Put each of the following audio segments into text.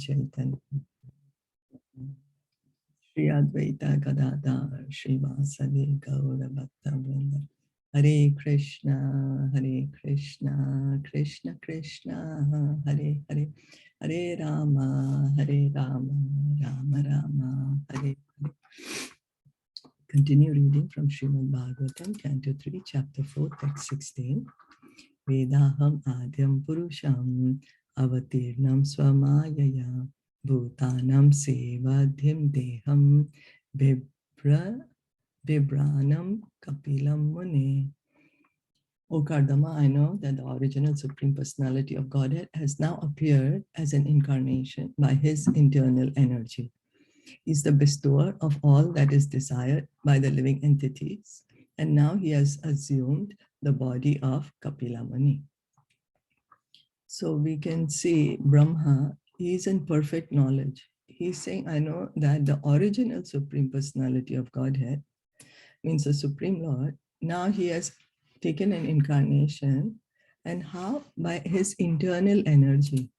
Chaitanya, Shri Advaita Gadadhar, Srivasadi Gaura Bhakta Vrinda. Hare Krishna, Krishna Krishna, Hare Hare, Hare Rama, Rama Rama, Hare Hare. Continue reading from Srimad Bhagavatam Canto 3, Chapter 4, Text 16. Vedaham Adyam Purusham Avatirnam Swamayaya Bhutanam Sevadhyam Deham Vibranam Kapilam Mune. O Kardama, I know that the original Supreme Personality of Godhead has now appeared as an incarnation by his internal energy. He is the bestower of all that is desired by the living entities, and now he has assumed the body of Kapila Muni. So we can see Brahma, he is in perfect knowledge. He's saying, I know that the original Supreme Personality of Godhead means the Supreme Lord. Now he has taken an incarnation, and how? By his internal energy.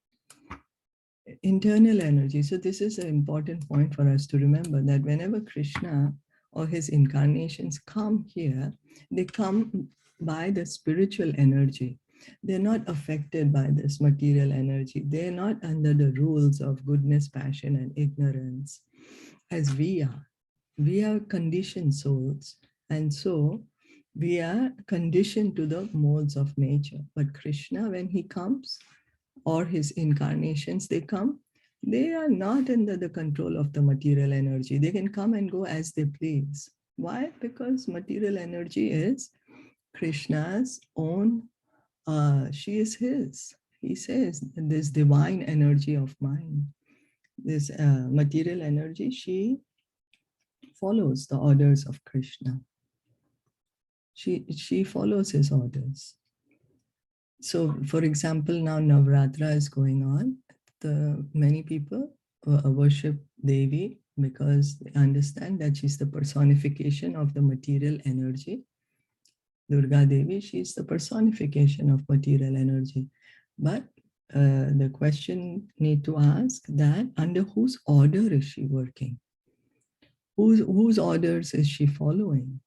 Internal energy. So this is an important point for us to remember, that whenever Krishna or his incarnations come here, they come by the spiritual energy. They're not affected by this material energy. They're not under the rules of goodness, passion, and ignorance as we are. We are conditioned souls, and so we are conditioned to the modes of nature. But Krishna, when he comes, or his incarnations, they come, they are not under the control of the material energy. They can come and go as they please. Why? Because material energy is Krishna's own, she is his. He says, this divine energy of mine, this material energy, she follows the orders of Krishna. She follows his orders. So, for example, now Navratra is going on. Many people worship Devi because they understand that she's the personification of the material energy. Durga Devi, she's the personification of material energy. But the question need to ask that under whose order is she working? Whose orders is she following?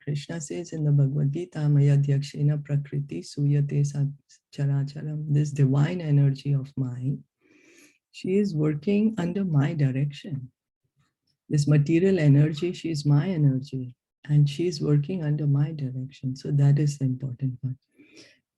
Krishna says in the Bhagavad Gita, Maya Dyakshena Prakriti Suyate Characharam, this divine energy of mine, she is working under my direction. This material energy, she is my energy, and she is working under my direction. So that is the important part.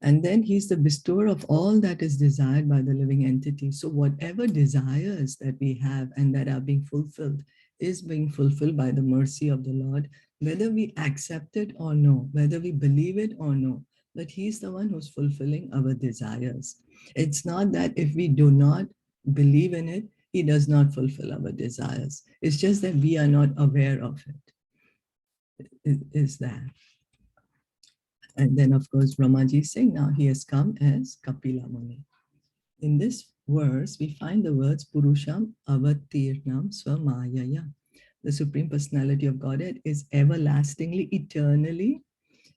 And then he's the bestower of all that is desired by the living entity. So whatever desires that we have and that are being fulfilled is being fulfilled by the mercy of the Lord, whether we accept it or no, whether we believe it or no, but he's the one who's fulfilling our desires. It's not that if we do not believe in it, he does not fulfill our desires. It's just that we are not aware of it. Is that. And then, of course, Brahmaji is saying now he has come as Kapila Muni. In this verse, we find the words Purusham Avatirnam Swamayaya. The Supreme Personality of Godhead is everlastingly, eternally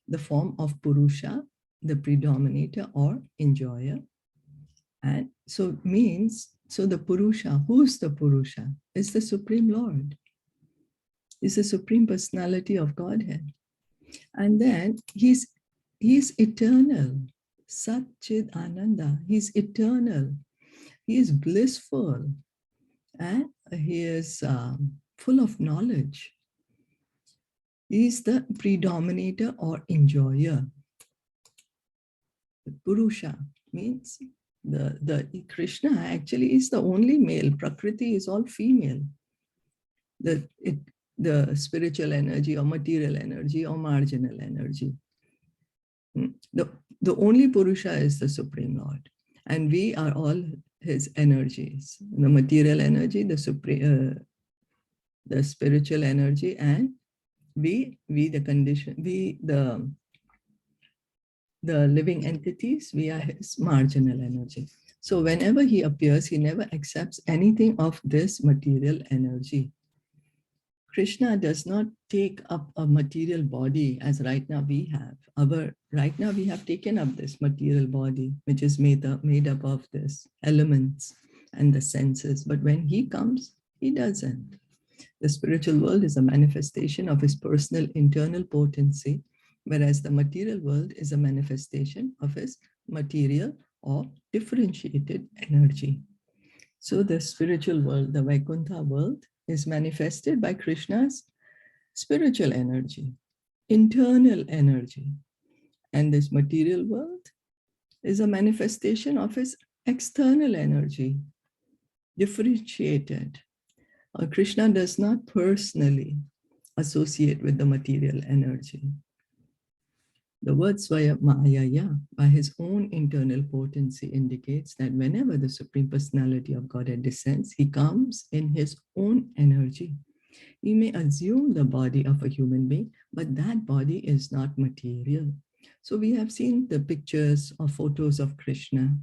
the form of Purusha, the predominator or enjoyer. And so means, so the Purusha, who's the Purusha? It's the Supreme Lord. It's the Supreme Personality of Godhead. And then he's eternal. Sat Chid Ananda. He's eternal. He is blissful. And he is full of knowledge. He is the predominator or enjoyer. The Purusha means the Krishna actually is the only male. Prakriti is all female. The spiritual energy or material energy or marginal energy. The only Purusha is the Supreme Lord. And we are all his energies. The material energy, the spiritual energy, and we the living entities, we are his marginal energy. So whenever he appears, he never accepts anything of this material energy. Krishna does not take up a material body as right now we have. Right now we have taken up this material body, which is made up of this elements. and the senses. But when he comes, he doesn't. The spiritual world is a manifestation of his personal internal potency, whereas the material world is a manifestation of his material or differentiated energy. So the spiritual world, the Vaikuntha world, is manifested by Krishna's spiritual energy, internal energy. And this material world is a manifestation of his external energy, differentiated. Krishna does not personally associate with the material energy. The word Swaya Mayaya, by his own internal potency, indicates that whenever the Supreme Personality of Godhead descends, he comes in his own energy. He may assume the body of a human being, but that body is not material. So we have seen the pictures or photos of Krishna.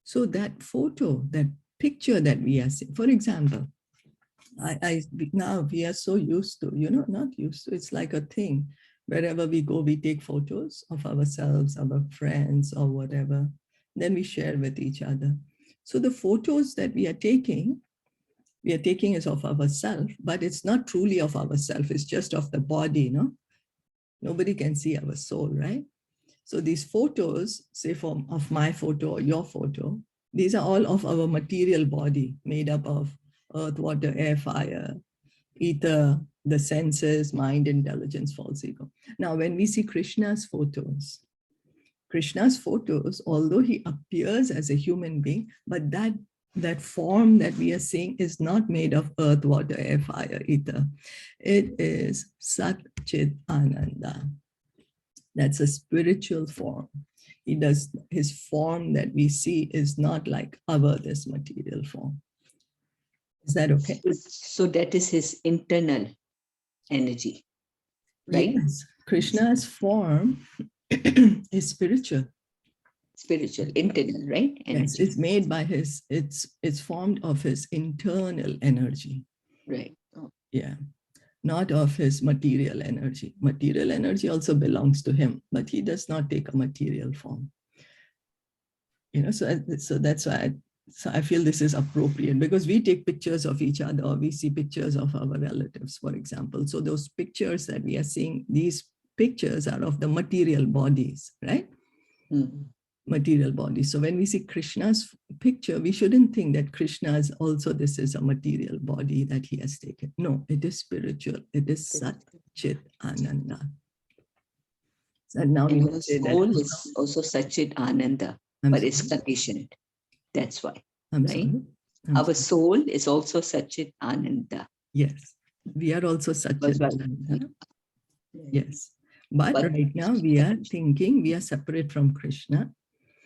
So that photo, that picture that we are seeing, for example, now we are so used to, not used to, it's like a thing. Wherever we go, we take photos of ourselves, our friends, or whatever. Then we share with each other. So the photos that we are taking is of ourselves, but it's not truly of ourselves. It's just of the body, no? Nobody can see our soul, right? So these photos, say of my photo or your photo, these are all of our material body, made up of earth, water, air, fire, ether, the senses, mind, intelligence, false ego. Now, when we see Krishna's photos, although he appears as a human being, but that form that we are seeing is not made of earth, water, air, fire, ether. It is Sat Chit Ananda. That's a spiritual form. His form that we see is not like this material form. Is that okay? So that is his internal energy, right? Yes, Krishna's form is spiritual. Spiritual, internal, right? Energy. Yes, it's made by it's formed of his internal energy. Right. Oh. Yeah, not of his material energy. Material energy also belongs to him, but he does not take a material form. So that's why I feel this is appropriate, because we take pictures of each other, or we see pictures of our relatives, for example. So those pictures that we are seeing, these pictures are of the material bodies, right? Material body. So when we see Krishna's picture, we shouldn't think that Krishna is also, this is a material body that he has taken. No, it is spiritual. It is Sat Chit Ananda. And now we the soul is also Satchit Ananda, but it's conditioned. That's why. Our soul is also Satchit Ananda. Yes, we are also Satchit Ananda. Yes, but right now we are thinking we are separate from Krishna.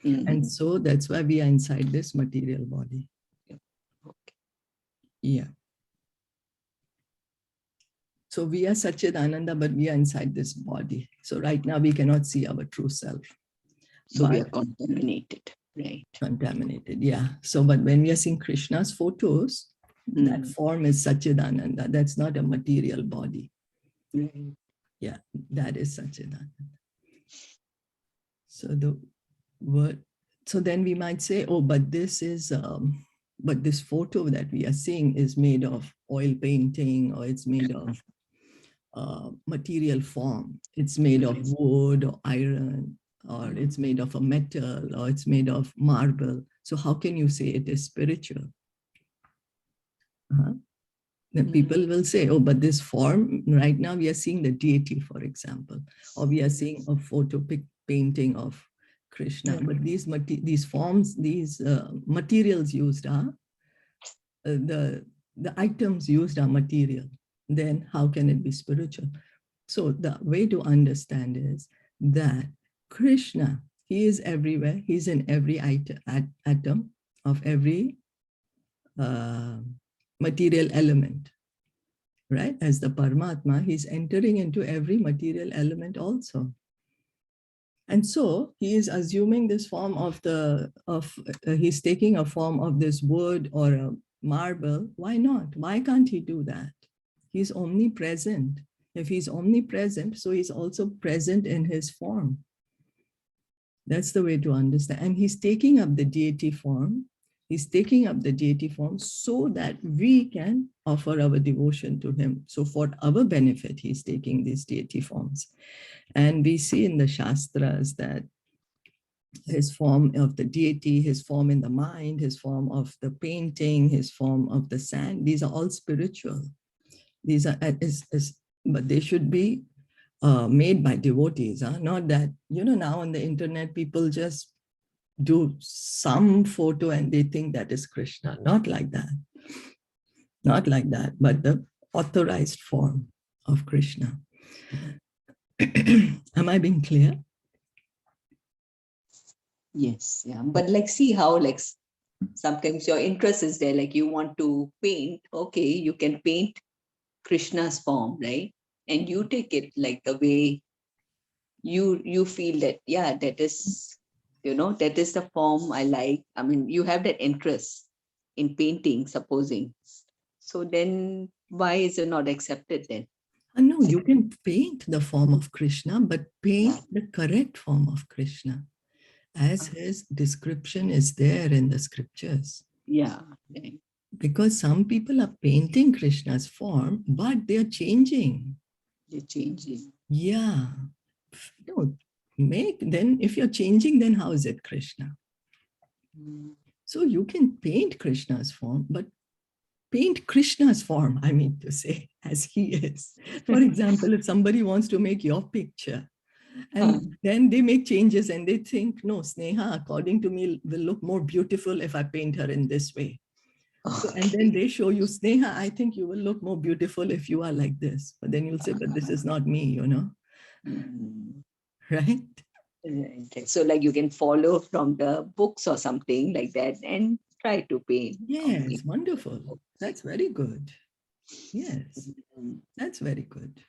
And so that's why we are inside this material body. Yeah. So we are Satchit Ananda, but we are inside this body. So right now we cannot see our true self. So we are contaminated, right? Contaminated, yeah. So, but when we are seeing Krishna's photos, that form is Satchit Ananda. That's not a material body. Yeah, that is Satchit Ananda. So the word. So then we might say, oh, but this is, but this photo that we are seeing is made of oil painting, or it's made of material form. It's made of wood or iron, or it's made of a metal, or it's made of marble. So how can you say it is spiritual? Then people will say, oh, but this form, right now we are seeing the deity, for example, or we are seeing a photo painting of Krishna, but these forms, these materials used are, the items used are material. Then how can it be spiritual? So the way to understand is that Krishna, he is everywhere. He's in every atom of every material element, right? As the Paramatma, he's entering into every material element also. And so he is assuming this form he's taking a form of this wood or a marble. Why not? Why can't he do that? He's omnipresent. If he's omnipresent, so he's also present in his form. That's the way to understand. And he's taking up the deity form He's taking up the deity form so that we can offer our devotion to him. So for our benefit, he's taking these deity forms. And we see in the Shastras that his form of the deity, his form in the mind, his form of the painting, his form of the sand, these are all spiritual. These are, but they should be made by devotees, not that, now on the internet, people just do some photo and they think that is Krishna. Not like that. Not like that, but the authorized form of Krishna. Am I being clear? Yes, yeah. But like, see how like sometimes your interest is there, like you want to paint, okay, you can paint Krishna's form, right? And you take it like the way you feel that, yeah, that is, that is the form I like. I mean, you have that interest in painting, supposing. So then why is it not accepted then? No, you can paint the form of Krishna, but paint the correct form of Krishna, as his description is there in the scriptures. Yeah. Because some people are painting Krishna's form, but they are changing. They're changing. Yeah. No, then if you're changing, then how is it Krishna? So you can paint Krishna's form, but paint Krishna's form, I mean to say, as he is. For example, if somebody wants to make your picture, and then they make changes and they think, no, Sneha, according to me, will look more beautiful if I paint her in this way. So, and then they show you, Sneha, I think you will look more beautiful if you are like this. But then you'll say, but this is not me, Right? So like you can follow from the books or something like that and try to paint. Yes, wonderful. That's very good. Yes, that's very good.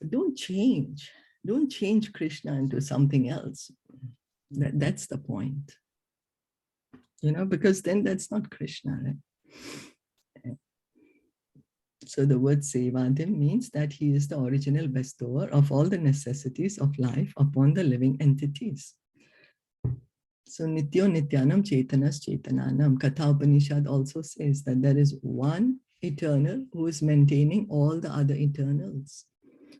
But don't change. Don't change Krishna into something else. That's the point. Because then that's not Krishna, right? So the word Sevadim means that he is the original bestower of all the necessities of life upon the living entities. So Nityo Nityanam Chaitanas Chaitananam. Katha Upanishad also says that there is one eternal who is maintaining all the other eternals.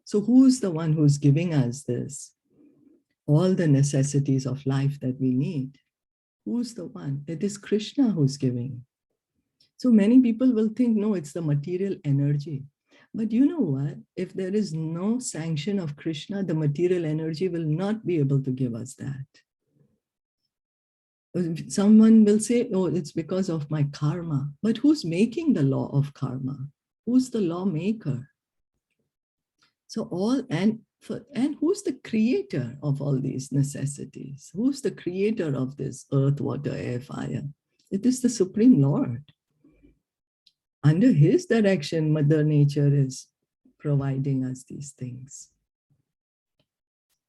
So who's the one who's giving us this? All the necessities of life that we need. Who's the one? It is Krishna who's giving. So many people will think, no, it's the material energy. But you know what? If there is no sanction of Krishna, the material energy will not be able to give us that. Someone will say, oh, it's because of my karma. But who's making the law of karma? Who's the lawmaker? So and who's the creator of all these necessities? Who's the creator of this earth, water, air, fire? It is the Supreme Lord. Under his direction, Mother Nature is providing us these things.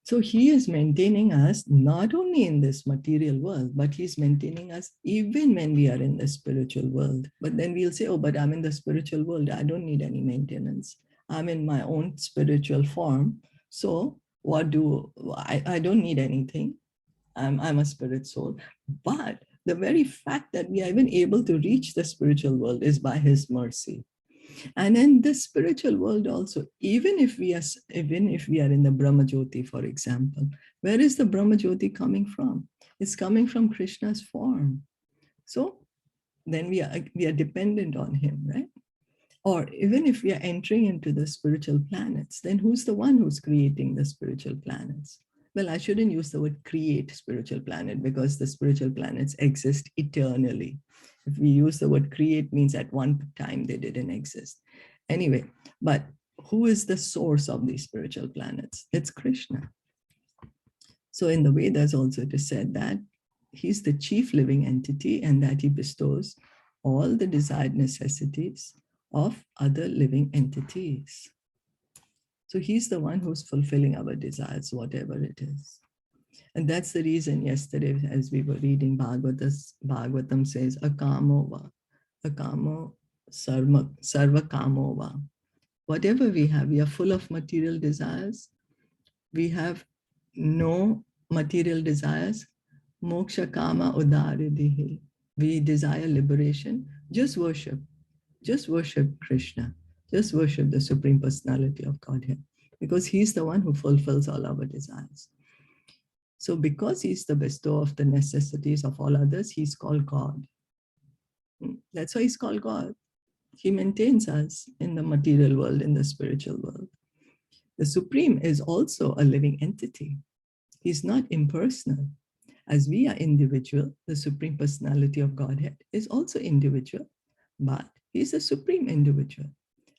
So he is maintaining us not only in this material world, but he's maintaining us even when we are in the spiritual world. But then we'll say, oh, but I'm in the spiritual world. I don't need any maintenance. I'm in my own spiritual form. So I don't need anything. I'm a spirit soul. But the very fact that we are even able to reach the spiritual world is by his mercy. And in the spiritual world also, even if we are in the Brahma Jyoti, for example, where is the Brahma Jyoti coming from? It's coming from Krishna's form. So then we are dependent on him, right? Or even if we are entering into the spiritual planets, then who's the one who's creating the spiritual planets? Well, I shouldn't use the word create spiritual planet because the spiritual planets exist eternally. If we use the word create, means at one time they didn't exist. Anyway, but who is the source of these spiritual planets? It's Krishna. So in the Vedas also it is said that he's the chief living entity and that he bestows all the desired necessities of other living entities. So he's the one who's fulfilling our desires, whatever it is. And that's the reason yesterday, as we were reading Bhagavatam says, akamo sarva kamova. Whatever we have, we are full of material desires. We have no material desires. Moksha kama udaridihi. we desire liberation, just worship Krishna, just worship the Supreme Personality of Godhead, because he's the one who fulfills all our desires. So because he's the bestower of the necessities of all others, he's called God. That's why he's called God. He maintains us in the material world, in the spiritual world. The Supreme is also a living entity. He's not impersonal. As we are individual, the Supreme Personality of Godhead is also individual, but he's a supreme individual.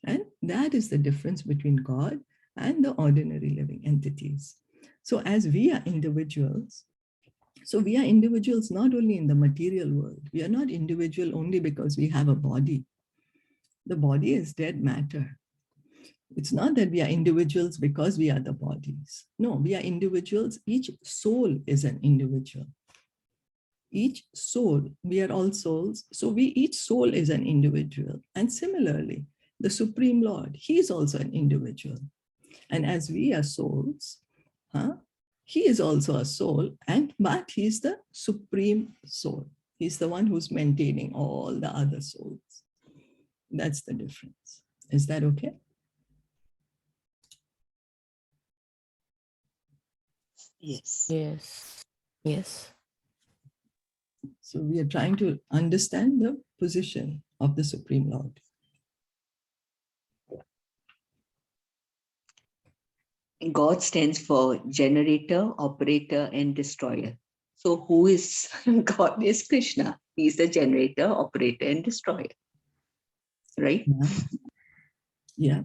And that is the difference between God and the ordinary living entities. So as we are individuals, not only in the material world. We are not individual only because we have a body. The body is dead matter. It's not that we are individuals because we are the bodies. No, we are individuals. Each soul is an individual. Each soul, we are all souls. So each soul is an individual. And similarly, the Supreme Lord, he is also an individual. And as we are souls, he is also a soul, but he's the supreme soul. He's the one who's maintaining all the other souls. That's the difference. Is that okay? Yes. Yes. Yes. So we are trying to understand the position of the Supreme Lord. God stands for generator, operator, and destroyer. So who is God? Is Krishna. He's the generator, operator, and destroyer. Right? Yeah.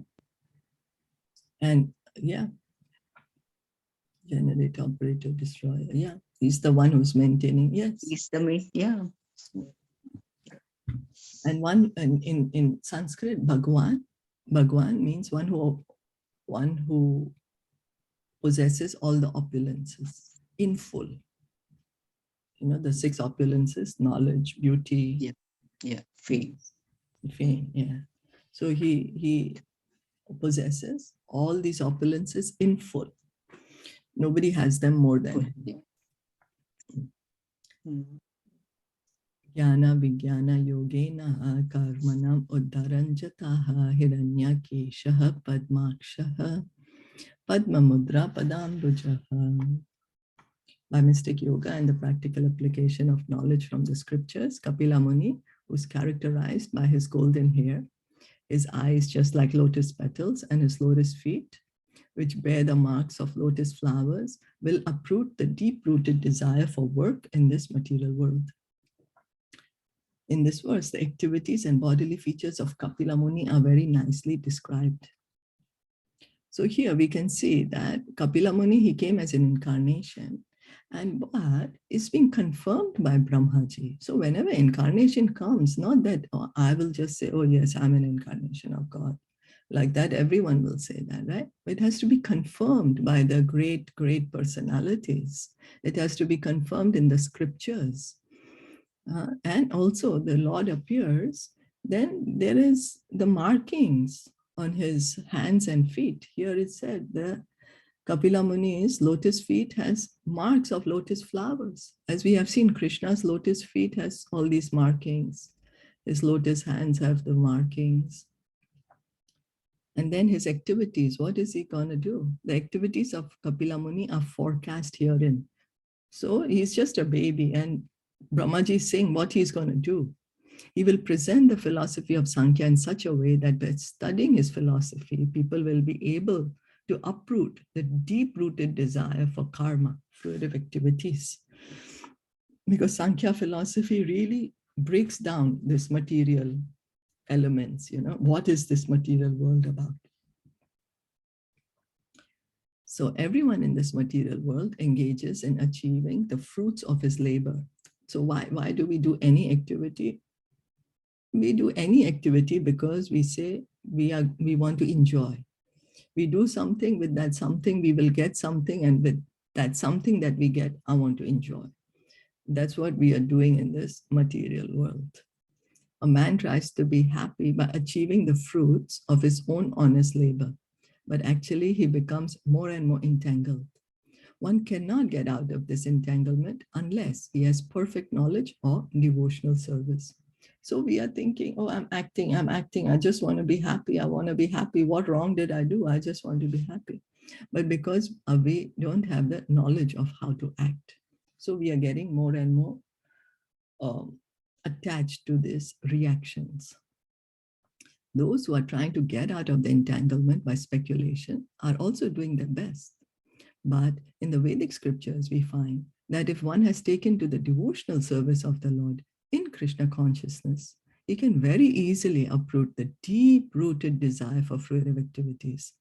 And yeah. Generator, operator, destroyer. Yeah. He's the one who's maintaining. Yes. He's the main, yeah. And in Sanskrit, Bhagwan means one who possesses all the opulences in full. You know, the 6 opulences: knowledge, beauty, Fame. Yeah. So he possesses all these opulences in full. Nobody has them more than him. Jnana Vijnana Yogena Karmanam Uddharanjataha Hiranyakeshaha Padmakshaha Padma Mudra Padambujaha. By mystic yoga and the practical application of knowledge from the scriptures, Kapila Muni, who's characterized by his golden hair, his eyes just like lotus petals, and his lotus feet, which bear the marks of lotus flowers, will uproot the deep-rooted desire for work in this material world. In this verse, the activities and bodily features of Kapila Muni are very nicely described. So here we can see that Kapila Muni, he came as an incarnation, but it's being confirmed by Brahmaji. So whenever incarnation comes, not that I will just say, oh yes, I'm an incarnation of God. Like that, everyone will say that, right? It has to be confirmed by the great, great personalities. It has to be confirmed in the scriptures. And also the Lord appears, then there is the markings on his hands and feet. Here it said the Kapila Muni's lotus feet has marks of lotus flowers. As we have seen, Krishna's lotus feet has all these markings. His lotus hands have the markings. And then his activities, what is he going to do? The activities of Kapila Muni are forecast herein. So he's just a baby, and Brahmaji is saying what he's going to do. He will present the philosophy of Sankhya in such a way that by studying his philosophy, people will be able to uproot the deep-rooted desire for karma, fruitive activities. Because Sankhya philosophy really breaks down this material elements, you know, what is this material world about? So everyone in this material world engages in achieving the fruits of his labor. So why do we do any activity? We do any activity because we say we want to enjoy. We do something, with that something we will get something, and with that something that we get, I want to enjoy. That's what we are doing in this material world. A man tries to be happy by achieving the fruits of his own honest labor, but actually he becomes more and more entangled. One cannot get out of this entanglement unless he has perfect knowledge or devotional service. So we are thinking, oh, I'm acting. I just want to be happy. I want to be happy. What wrong did I do? I just want to be happy. But because we don't have the knowledge of how to act, so we are getting more and more attached to these reactions. Those who are trying to get out of the entanglement by speculation are also doing their best. But in the Vedic scriptures, we find that if one has taken to the devotional service of the Lord in Krishna consciousness, he can very easily uproot the deep-rooted desire for fruitive activities.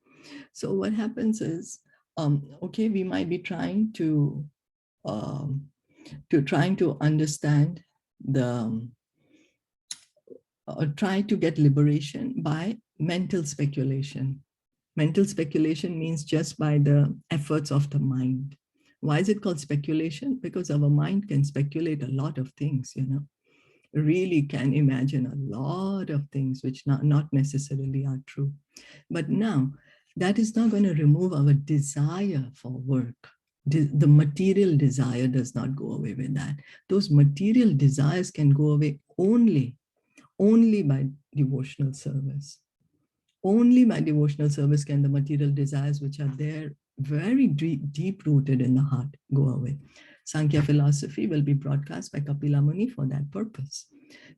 So what happens is, okay, we might be trying to understand the try to get liberation by mental speculation. Mental speculation means just by the efforts of the mind. Why is it called speculation? Because our mind can speculate a lot of things, really can imagine a lot of things which not necessarily are true. But now, that is not going to remove our desire for work. The material desire does not go away with that. Those material desires can go away only by devotional service. Only by devotional service can the material desires which are there, very deep-rooted in the heart, go away. Sankhya philosophy will be broadcast by Kapila Muni for that purpose.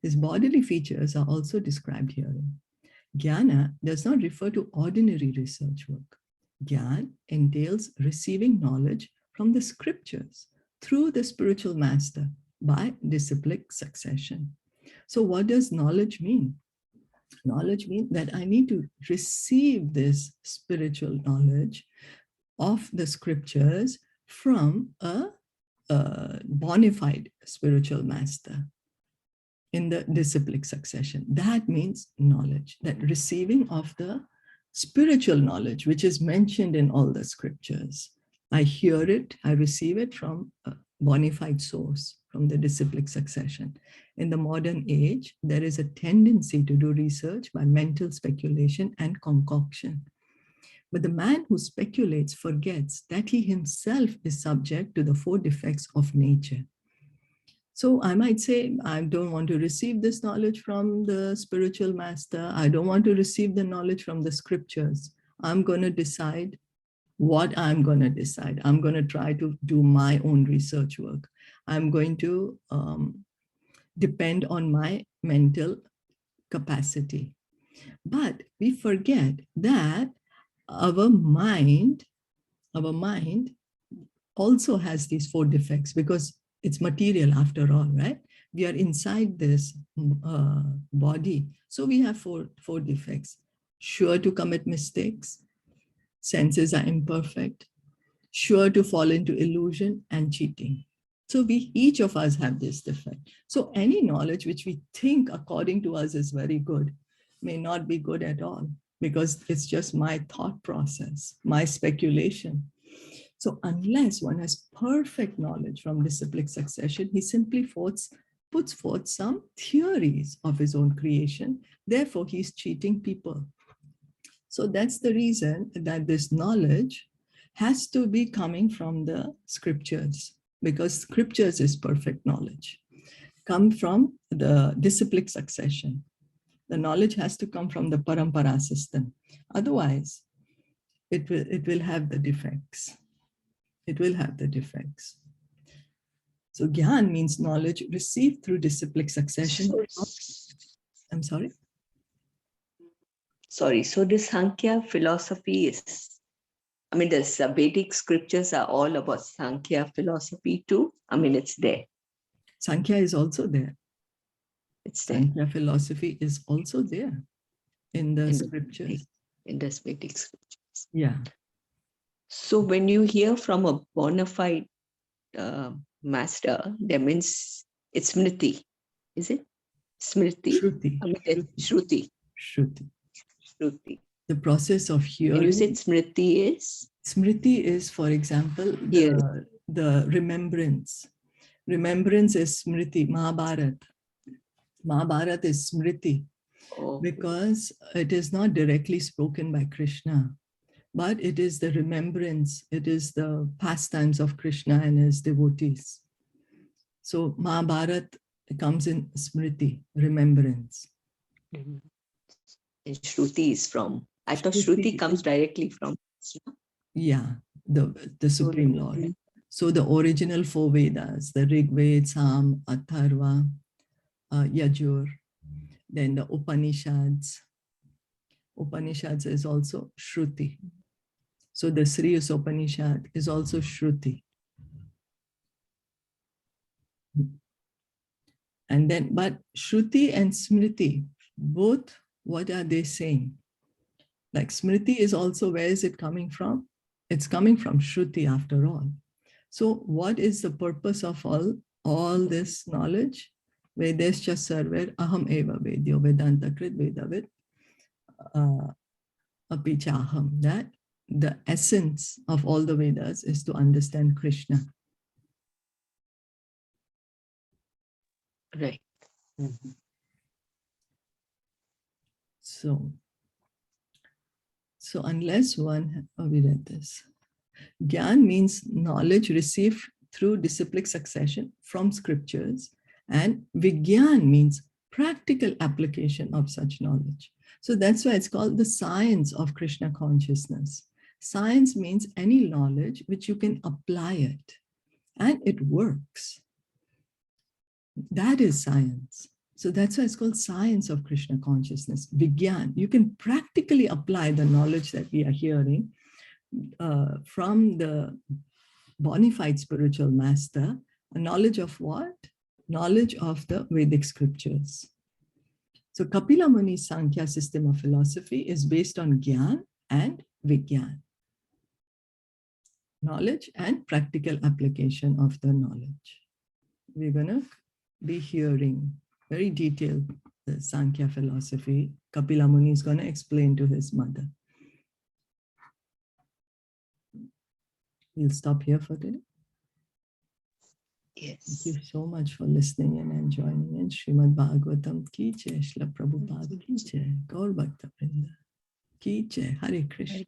His bodily features are also described herein. Jnana does not refer to ordinary research work. Jnana entails receiving knowledge from the scriptures through the spiritual master by disciplic succession. So what does knowledge mean? Knowledge means that I need to receive this spiritual knowledge of the scriptures from a bona fide spiritual master in the disciplic succession. That means knowledge, that receiving of the spiritual knowledge, which is mentioned in all the scriptures. I hear it, I receive it from a bona fide source, from the disciplic succession. In the modern age, there is a tendency to do research by mental speculation and concoction. But the man who speculates forgets that he himself is subject to the 4 defects of nature. So I might say, I don't want to receive this knowledge from the spiritual master. I don't want to receive the knowledge from the scriptures. I'm going to decide what I'm going to decide. I'm going to try to do my own research work. I'm going to depend on my mental capacity. But we forget that our mind also has these 4 defects because it's material after all, right? We are inside this body. So we have four defects. Sure to commit mistakes. Senses are imperfect. Sure to fall into illusion and cheating. So each of us have this defect. So any knowledge which we think according to us is very good may not be good at all because it's just my thought process, my speculation. So unless one has perfect knowledge from disciplic succession, he simply puts forth some theories of his own creation. Therefore, he's cheating people. So that's the reason that this knowledge has to be coming from the scriptures, because scriptures is perfect knowledge. Come from the disciplic succession. The knowledge has to come from the parampara system. Otherwise, it will have the defects. It will have the defects. So Gyan means knowledge received through disciplic succession. I'm sorry? Sorry, so this Sankhya philosophy is, I mean, the Vedic scriptures are all about Sankhya philosophy too. I mean, it's there. Sankhya is also there. It's there. Sankhya philosophy is also there in the scriptures. In the Vedic scriptures. Yeah. So when you hear from a bona fide master, that means it's Smriti, is it? Smriti. Shruti. I mean, it's Shruti. Shruti. Shruti. The process of hearing. And you said Smriti is? Smriti is, for example, the remembrance. Remembrance is Smriti, Mahabharata. Mahabharata is Smriti because it is not directly spoken by Krishna. but it is the remembrance, it is the pastimes of Krishna and his devotees. So Mahabharata comes in Smriti, remembrance. And Shruti is from, I thought Shruti comes directly from Krishna. Yeah, the Supreme Lord. So the original 4 Vedas, the Rig Veda, Sam, Atharva, Yajur, then the Upanishads. Upanishads is also Shruti. So the Sri Isopanishad is also Shruti. And then, but Shruti and Smriti, both, what are they saying? Like Smriti is also, where is it coming from? It's coming from Shruti after all. So what is the purpose of all this knowledge? Vedescha sarver aham eva vedyo vedanta krit vedavid apichaham. That the essence of all the Vedas is to understand Krishna. Right. So unless one, we read this. Gyan means knowledge received through disciplic succession from scriptures, and Vigyan means practical application of such knowledge. So that's why it's called the science of Krishna consciousness. Science means any knowledge which you can apply it, and it works. That is science. So that's why it's called science of Krishna consciousness, Vigyan. You can practically apply the knowledge that we are hearing from the bona fide spiritual master. A knowledge of what? Knowledge of the Vedic scriptures. So Kapila Muni's Sankhya system of philosophy is based on Gyan and Vigyan. Knowledge and practical application of the knowledge. We're going to be hearing very detailed the Sankhya philosophy. Kapila Muni is going to explain to his mother. We'll stop here for today. Yes. Thank you so much for listening and joining in. Srimad Bhagavatam ki jai, Shila Prabhupada ki jai, Gaur Bhakta Vrinda ki jai, Hare Krishna.